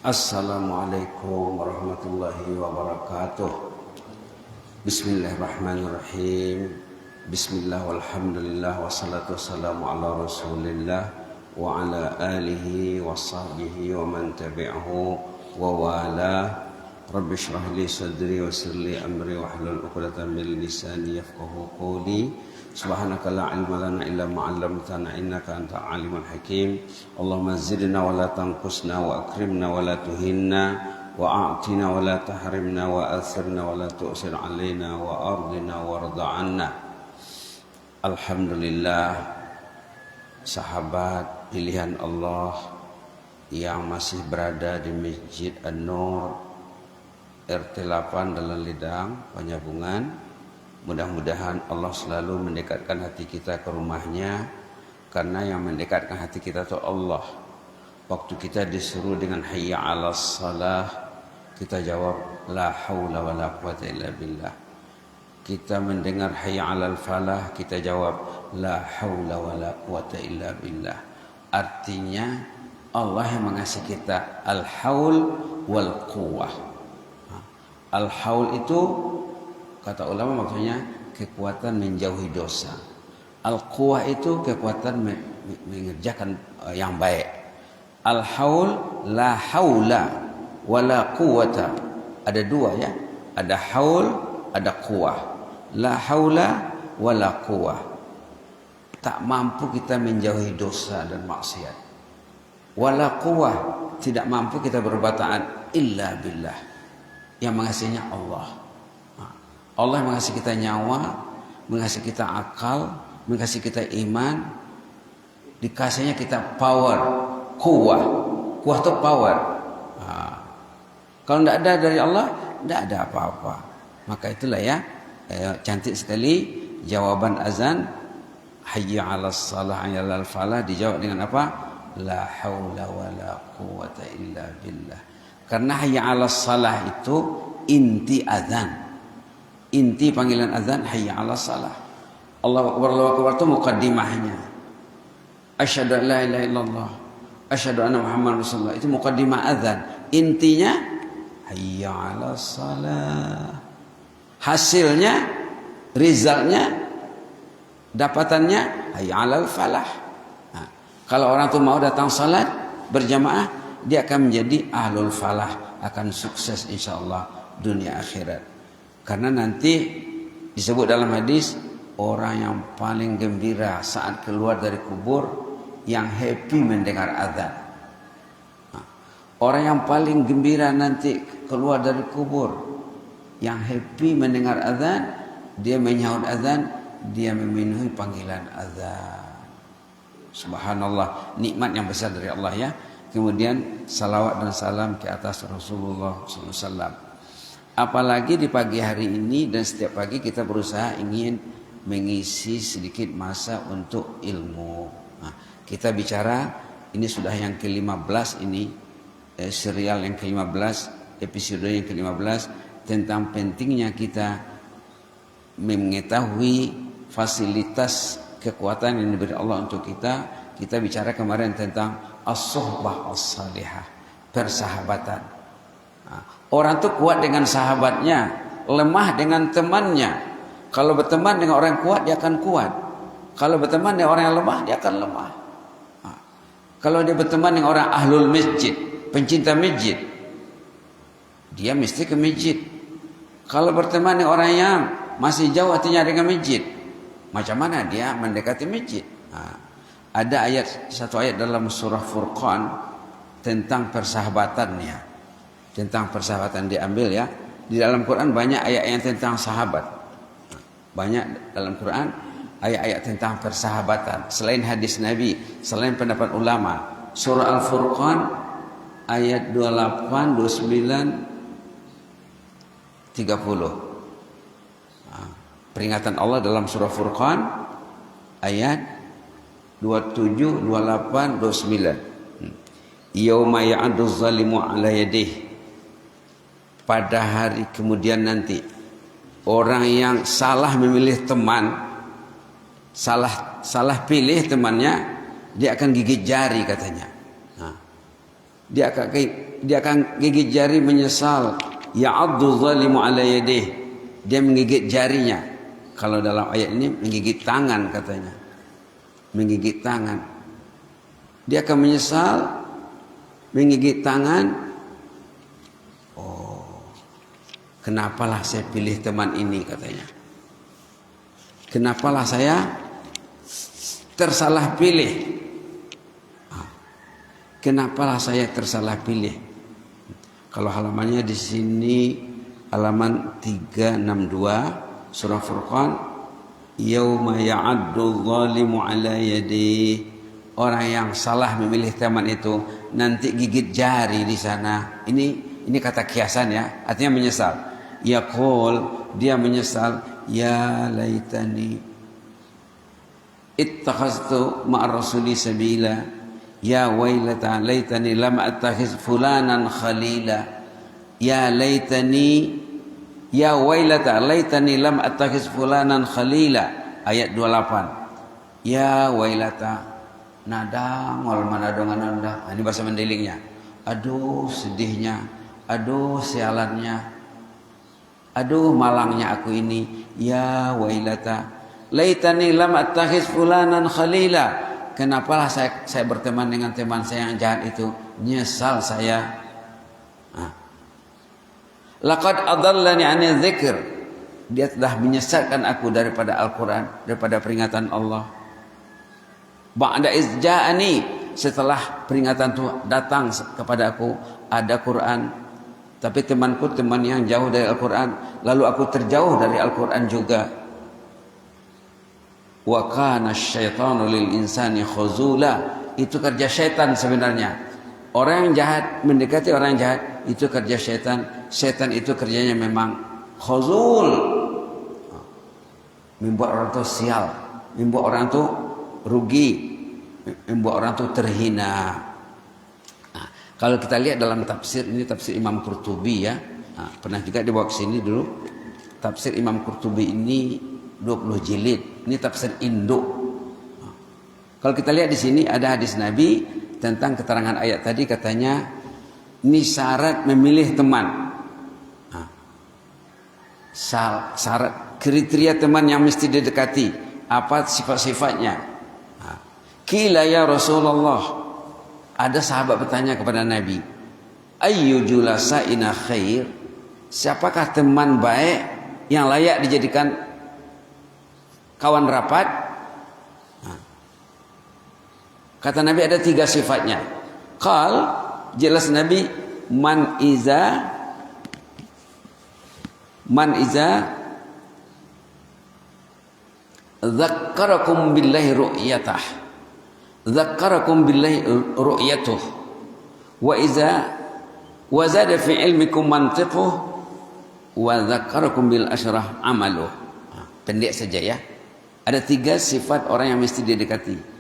Assalamualaikum warahmatullahi wabarakatuh. Bismillahirrahmanirrahim. Bismillah walhamdulillah wassalatu wassalamu ala rasulillah wa ala alihi wa sahbihi wa man tabi'ahu wa wala. Rabbi shrah li sadri wa yassir li amri wa hlul 'uqdatam min lisani yafqahu qawli. Subhanaka la ilma lana illa ma 'allamtana innaka antal alimul hakim. Allahumma zidna wa la tanqusna wa akrimna wa la tuhinna wa a'tina wa la tahrimna wa athirna wa la tu'sir alaina wa ardina warda 'anna. Alhamdulillah, sahabat pilihan Allah yang masih berada di Masjid An-Nur RT 8 Dalam Lidang, Penyambungan. Mudah-mudahan Allah selalu mendekatkan hati kita ke rumahnya, karena yang mendekatkan hati kita itu Allah. Waktu kita disuruh dengan hayya 'alas salah, kita jawab la haula wala quwata illa billah. Kita mendengar hayya 'alal falah, kita jawab la haula wala quwata illa billah. Artinya Allah yang mengasihi kita al-haul wal quwwah. Al-haul itu kata ulama maksudnya kekuatan menjauhi dosa. Al-quwah itu kekuatan mengerjakan yang baik. Al-haul la haula wala quwata. Ada dua ya. Ada haul, ada quwah. La haula wala quwah. Tak mampu kita menjauhi dosa dan maksiat. Wala quwah, tidak mampu kita berbuat taat illa billah. Yang mengasihinya Allah. Allah mengasihi kita nyawa, mengasihi kita akal, mengasihi kita iman, dikasihnya kita power, kuah. Kuah itu power. Kalau tidak ada dari Allah, tidak ada apa-apa. Maka itulah ya, cantik sekali jawaban azan, hayya 'alas salah hayya 'alal falah, dijawab dengan apa? La haula wala quwata illa billah. Karena hayya 'alas salah itu inti azan. Inti panggilan azan hayya 'alas salah. Allahu akbar itu mukaddimahnya. Asyhadu an la ilaha illallah, asyhadu anna Muhammadar Rasulullah, itu mukaddimah azan. Intinya hayya 'alas salah. Hasilnya, resultnya, dapatannya hayya 'alal falah. Nah, kalau orang itu mau datang salat berjamaah, dia akan menjadi ahlul falah, akan sukses insyaallah dunia akhirat. Karena nanti disebut dalam hadis, orang yang paling gembira saat keluar dari kubur, yang happy mendengar azan. Orang yang paling gembira nanti keluar dari kubur, yang happy mendengar azan, dia menyahut azan, dia memenuhi panggilan azan. Subhanallah, nikmat yang besar dari Allah ya. Kemudian salawat dan salam ke atas Rasulullah SAW. Apalagi di pagi hari ini dan setiap pagi kita berusaha ingin mengisi sedikit masa untuk ilmu. Nah, kita bicara ini sudah yang ke-15 ini, serial yang ke-15, episode yang ke-15 tentang pentingnya kita mengetahui fasilitas kekuatan yang diberi Allah untuk kita. Kita bicara kemarin tentang as-suhbah as-salihah, persahabatan. Orang itu kuat dengan sahabatnya, lemah dengan temannya. Kalau berteman dengan orang yang kuat, dia akan kuat. Kalau berteman dengan orang yang lemah, dia akan lemah. Kalau dia berteman dengan orang ahlul masjid, pencinta masjid, dia mesti ke masjid. Kalau berteman dengan orang yang masih jauh hatinya dengan masjid, macam mana dia mendekati masjid? Ada satu ayat dalam surah Furqan tentang persahabatannya. Tentang persahabatan diambil ya. Di dalam Quran banyak ayat-ayat tentang sahabat. Banyak dalam Quran ayat-ayat tentang persahabatan. Selain hadis Nabi, selain pendapat ulama. Surah Al-Furqan ayat 28, 29, 30. Peringatan Allah dalam surah Furqan ayat 27, 28, 29. Yauma ya'addu zalimu ala yadihi. Pada hari kemudian nanti, orang yang salah memilih teman, salah pilih temannya, dia akan gigit jari katanya. Dia akan gigit jari menyesal. Ya'addu zalimu ala yadih. Dia menggigit jarinya. Kalau dalam ayat ini menggigit tangan katanya. Menggigit tangan. Dia akan menyesal menggigit tangan. Oh, kenapalah saya pilih teman ini katanya. Kenapalah saya tersalah pilih. Kenapalah saya tersalah pilih? Kalau halamannya di sini halaman 362 surah Furqan, yauma ya'addu zalimu ala yadi. Orang yang salah memilih teman itu nanti gigit jari di sana. Ini kata kiasan ya, artinya menyesal. Yaqul, dia menyesal, ya laitani ittakhaztu ma'ar rasuli sabila. Ya wailata laitani lam attakhiz fulanan khalila. Ya wailata laitani lam attakhiz fulanan khalila. Ayat 28. Ya wailata, nadang wal manadongan anda. Ini bahasa Mandailiknya. Aduh sedihnya, aduh sialannya, aduh malangnya aku ini. Ya wailata laitani lam attakhiz fulanan khalila. Kenapalah saya berteman dengan teman saya yang jahat itu? Nyesal saya. Laqad adallani 'ani dzikr. Dia telah menyesatkan aku daripada Al-Qur'an, daripada peringatan Allah. Ba'da izja'ani, setelah peringatan itu datang kepada aku, ada Quran. Tapi temanku teman yang jauh dari Al-Qur'an, lalu aku terjauh dari Al-Qur'an juga. Wa kana syaitanu lil insani khuzula. Itu kerja syaitan sebenarnya. Orang yang jahat mendekati orang yang jahat itu kerja syaitan. Syaitan itu kerjanya memang khuzul, membuat orang itu sial, membuat orang itu rugi, membuat orang itu terhina. Nah, kalau kita lihat dalam tafsir, ini tafsir Imam Qurtubi ya. Nah, pernah juga dibawa ke sini dulu. Tafsir Imam Qurtubi ini 20 jilid. Ini tafsir induk. Kalau kita lihat di sini ada hadis Nabi tentang keterangan ayat tadi, katanya ini syarat memilih teman. Syarat kriteria teman yang mesti didekati. Apa sifat-sifatnya? Qila ya Rasulullah. Ada sahabat bertanya kepada Nabi, ayyu julasaina khair? Siapakah teman baik yang layak dijadikan kawan rapat? Kata Nabi ada 3 sifatnya. Qal, jelas Nabi, man iza dzakkarakum billahi ru'yatah, dzakkarakum billahi ru'yatuh, wa iza wazada fi ilmikum mantiquh, wa dzakkarakum bil asyrah amaluh. Pendek saja ya. Ada 3 sifat orang yang mesti didekati.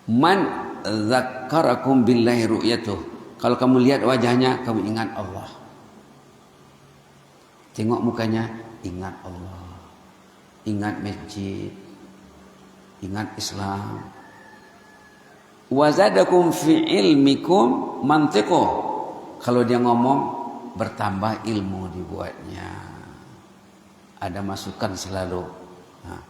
Man dzakkarakum billahi ru'yatuh. Kalau kamu lihat wajahnya, kamu ingat Allah. Tengok mukanya, ingat Allah. Ingat masjid. Ingat Islam. Wazadakum fi ilmikum mantiquh. Kalau dia ngomong, bertambah ilmu dibuatnya. Ada masukan selalu. Nah,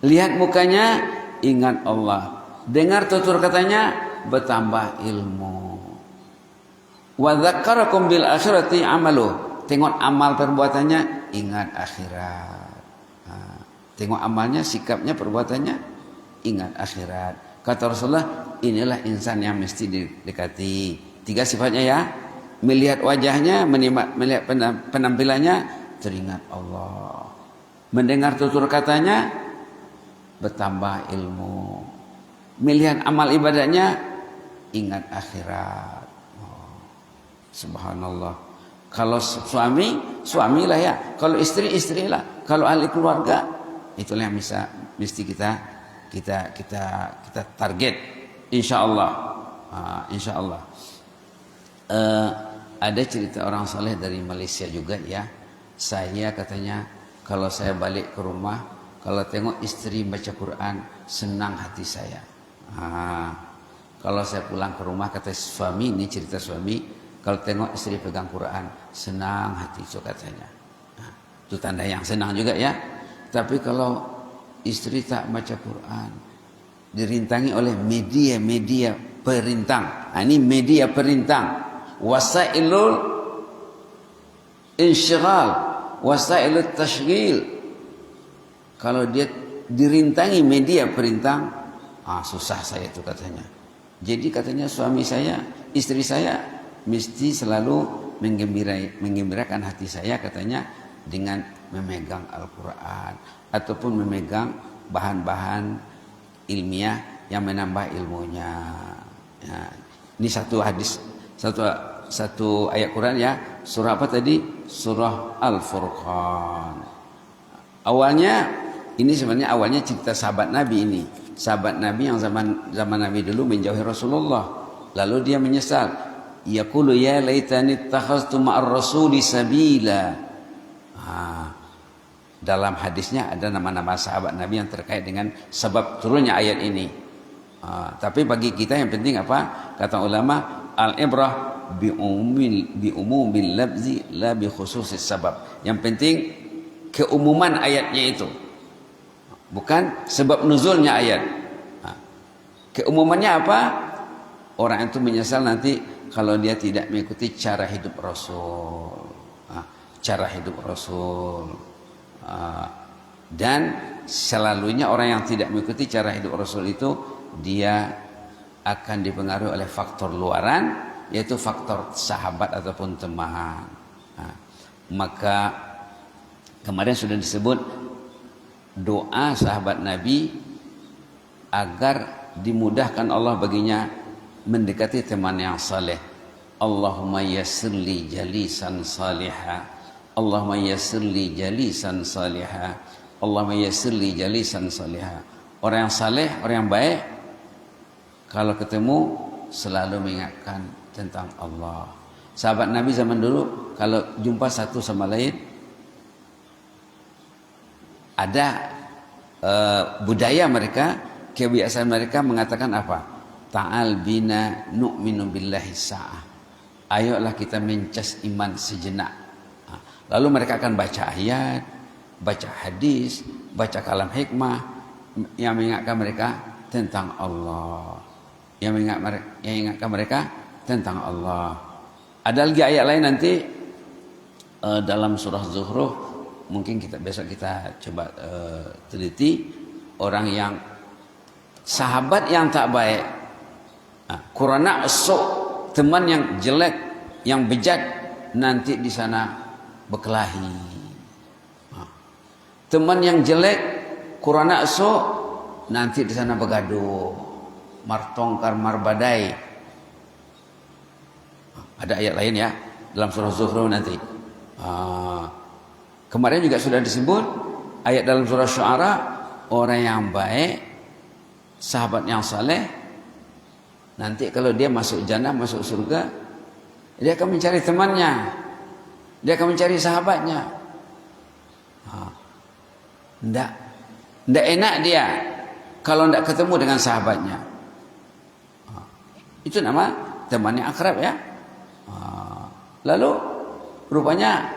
lihat mukanya, ingat Allah. Dengar tutur katanya, bertambah ilmu. Wa dzakkarakum bil akhirati amaluh. Tengok amal perbuatannya, ingat akhirat. Nah, tengok amalnya, sikapnya, perbuatannya, ingat akhirat. Kata Rasulullah, inilah insan yang mesti didekati. 3 sifatnya ya. Melihat wajahnya, melihat penampilannya, teringat Allah. Mendengar tutur katanya, bertambah ilmu. Melihat amal ibadahnya, ingat akhirat. Oh, subhanallah. Kalau suamilah ya. Kalau istri, istrilah. Kalau ahli keluarga, itulah yang mesti kita target. Insyaallah. Insyaallah. Ada cerita orang soleh dari Malaysia juga ya. Saya katanya, kalau saya balik ke rumah, kalau tengok istri baca Quran, senang hati saya. Kalau saya pulang ke rumah, kata suami, ini cerita suami, kalau tengok istri pegang Quran, senang hati itu katanya. Nah, itu tanda yang senang juga ya. Tapi kalau istri tak baca Quran, dirintangi oleh media-media perintang. Nah, ini media perintang. Wasailul insyighal, wasailut tashghil. Kalau dia dirintangi media perintang, susah saya itu katanya. Jadi katanya suami saya, istri saya mesti selalu menggembirakan hati saya katanya dengan memegang Al-Quran ataupun memegang bahan-bahan ilmiah yang menambah ilmunya. Ya, ini satu hadis, satu ayat Quran ya. Surah apa tadi? Surah Al-Furqan. Awalnya ini sebenarnya awalnya cerita sahabat Nabi ini. Sahabat Nabi yang zaman Nabi dulu menjauhi Rasulullah. Lalu dia menyesal. Yaqulu ya laitani ittakhadhtu ma'ar rasuli sabila. Dalam hadisnya ada nama-nama sahabat Nabi yang terkait dengan sebab turunnya ayat ini. Tapi bagi kita yang penting apa? Kata ulama, al-ibrah bi umumil labzi la bi khususis sabab. Yang penting keumuman ayatnya itu. Bukan sebab nuzulnya ayat. Keumumannya apa? Orang itu menyesal nanti kalau dia tidak mengikuti cara hidup Rasul. Cara hidup Rasul. Dan selalunya orang yang tidak mengikuti cara hidup Rasul itu dia akan dipengaruhi oleh faktor luaran, yaitu faktor sahabat ataupun teman. Maka kemarin sudah disebut doa sahabat Nabi agar dimudahkan Allah baginya mendekati teman yang saleh. Allahumma yassirli jalisan salihah, Allahumma yassirli jalisan salihah, Allahumma yassirli jalisan salihah. Orang yang saleh, orang yang baik, kalau ketemu selalu mengingatkan tentang Allah. Sahabat Nabi zaman dulu kalau jumpa satu sama lain, ada budaya mereka, kebiasaan mereka mengatakan apa? Ta'al bina nu'minu billahi sa'ah. Ayolah kita mencas iman sejenak. Lalu mereka akan baca ayat, baca hadis, baca kalam hikmah yang mengingatkan mereka tentang Allah. Yang mengingatkan mereka tentang Allah. Ada lagi ayat lain nanti dalam surah Zuhruf. Mungkin besok kita coba teliti orang yang sahabat yang tak baik, Qurana su, teman yang jelek, yang bejat, nanti di sana berkelahi. Teman yang jelek, Qurana su, nanti di sana bergaduh, martongkar marbadai. Ada ayat lain ya dalam surah Zuhruf nanti. Kemarin juga sudah disebut ayat dalam surah Syu'ara, orang yang baik, sahabat yang saleh, nanti kalau dia masuk jannah, masuk surga, dia akan mencari temannya, dia akan mencari sahabatnya. Ndak enak dia kalau ndak ketemu dengan sahabatnya. Itu nama temannya akrab ya. Lalu rupanya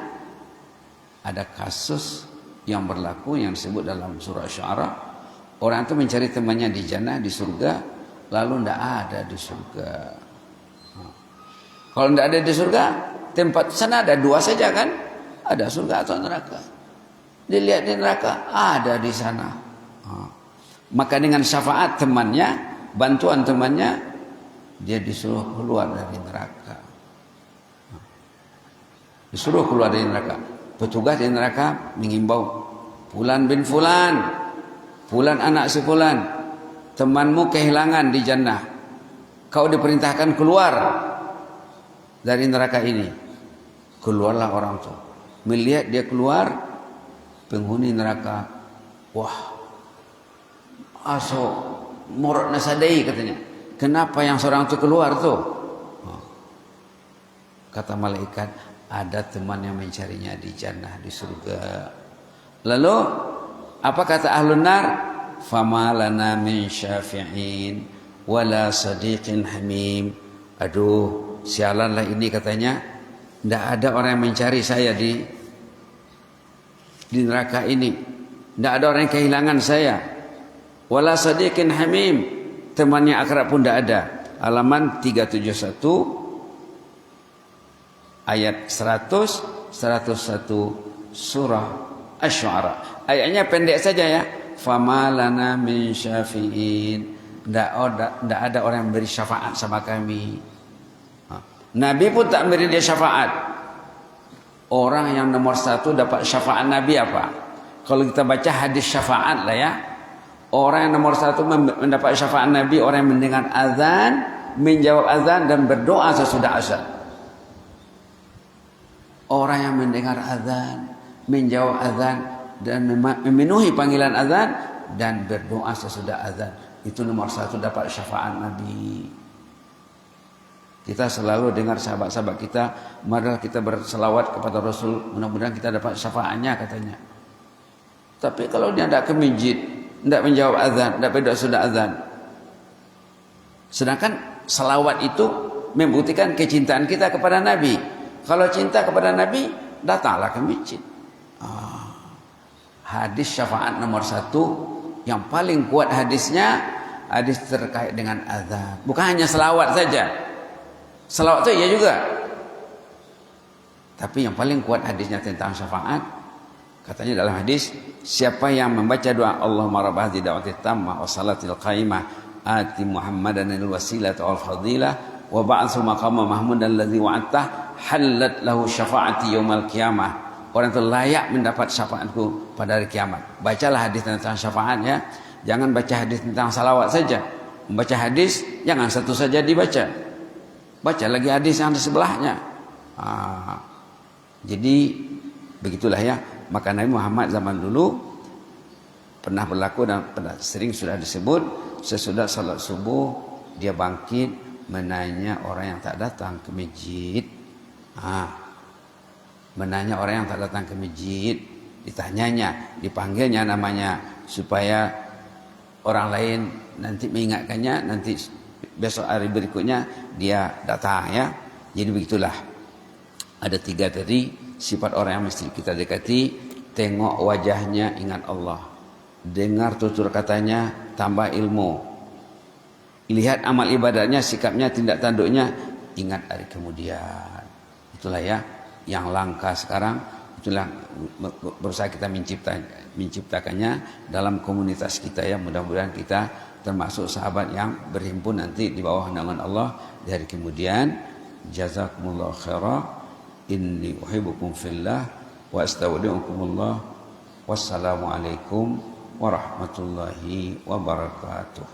ada kasus yang berlaku yang disebut dalam surah Syu'ara. Orang itu mencari temannya di jannah, di surga, lalu tidak ada di surga. Kalau tidak ada di surga, tempat sana ada dua saja kan? Ada surga atau neraka. Dilihat di neraka, ada di sana. Maka dengan syafaat temannya, bantuan temannya, dia disuruh keluar dari neraka. Disuruh keluar dari neraka. Petugas di neraka mengimbau, Fulan bin Fulan, Fulan anak si Fulan, temanmu kehilangan di jannah. Kau diperintahkan keluar dari neraka ini. Keluarlah orang itu. Melihat dia keluar, penghuni neraka, wah, aso morot nasadai katanya. Kenapa yang seorang itu keluar tuh? Kata malaikat, ada teman yang mencarinya di jannah, di surga. Lalu apa kata ahlun nar? Fama lana min syafi'in. wala sadiqin hamim. Aduh, sialanlah ini katanya. Tidak ada orang yang mencari saya di neraka ini. Tidak ada orang yang kehilangan saya. Wala sadiqin hamim, temannya akrab pun tidak ada. Halaman 371 ayat 100 101 surah Asy-Syu'ara. Ayatnya pendek saja ya. Fama lana min syafi'in. Tidak ada orang yang beri syafaat sama kami. Nabi pun tak beri dia syafaat. Orang yang nomor satu dapat syafaat Nabi apa? Kalau kita baca hadis syafaat lah ya. Orang yang nomor satu mendapat syafaat Nabi, orang yang mendengar azan, menjawab azan dan berdoa sesudah azan. Orang yang mendengar azan, menjawab azan dan memenuhi panggilan azan dan berdoa sesudah azan, itu nomor satu dapat syafaat Nabi. Kita selalu dengar sahabat-sahabat kita, marilah kita berselawat kepada Rasul, mudah-mudahan kita dapat syafaatnya katanya. Tapi kalau dia tidak ke masjid, tidak menjawab azan, tidak berdoa sudah azan. Sedangkan selawat itu membuktikan kecintaan kita kepada Nabi. Kalau cinta kepada Nabi, datanglah ke masjid. Hadis syafaat nomor satu, yang paling kuat hadisnya, hadis terkait dengan azan. Bukan hanya selawat saja. Selawat itu ya juga. Tapi yang paling kuat hadisnya tentang syafaat. Katanya dalam hadis, siapa yang membaca doa Allahumma rabb hadhihi da'wati tammah wa salatil qaimah ati Muhammadan al-wasilata wal fadilah wa ba'athu maqama mahmudan alladhi wa'adtah halat lahu syafaati yaumal qiyamah. Orang itu layak mendapat syafaatku pada hari kiamat. Bacalah hadis tentang syafaat ya. Jangan baca hadis tentang salawat saja. Membaca hadis jangan satu saja dibaca. Baca lagi hadis yang di sebelahnya. Jadi begitulah ya. Maka Nabi Muhammad zaman dulu pernah berlaku dan pernah sering sudah disebut, sesudah salat subuh dia bangkit menanya orang yang tak datang ke masjid. Menanya orang yang tak datang ke masjid, ditanyanya, dipanggilnya namanya supaya orang lain nanti mengingatkannya, nanti besok hari berikutnya dia datang ya. Jadi begitulah. Ada 3 tadi sifat orang yang mesti kita dekati. Tengok wajahnya, ingat Allah. Dengar tutur katanya, tambah ilmu. Lihat amal ibadahnya, sikapnya, tindak tanduknya, ingat hari kemudian. Itulah ya yang langka sekarang. Itulah berusaha kita menciptakannya dalam komunitas kita ya. Mudah-mudahan kita termasuk sahabat yang berhimpun nanti di bawah naungan Allah di hari kemudian. Jazakumullah khairah. Inni uhibbukum fillah wa astaudiukumullah. Wassalamualaikum warahmatullahi wabarakatuh.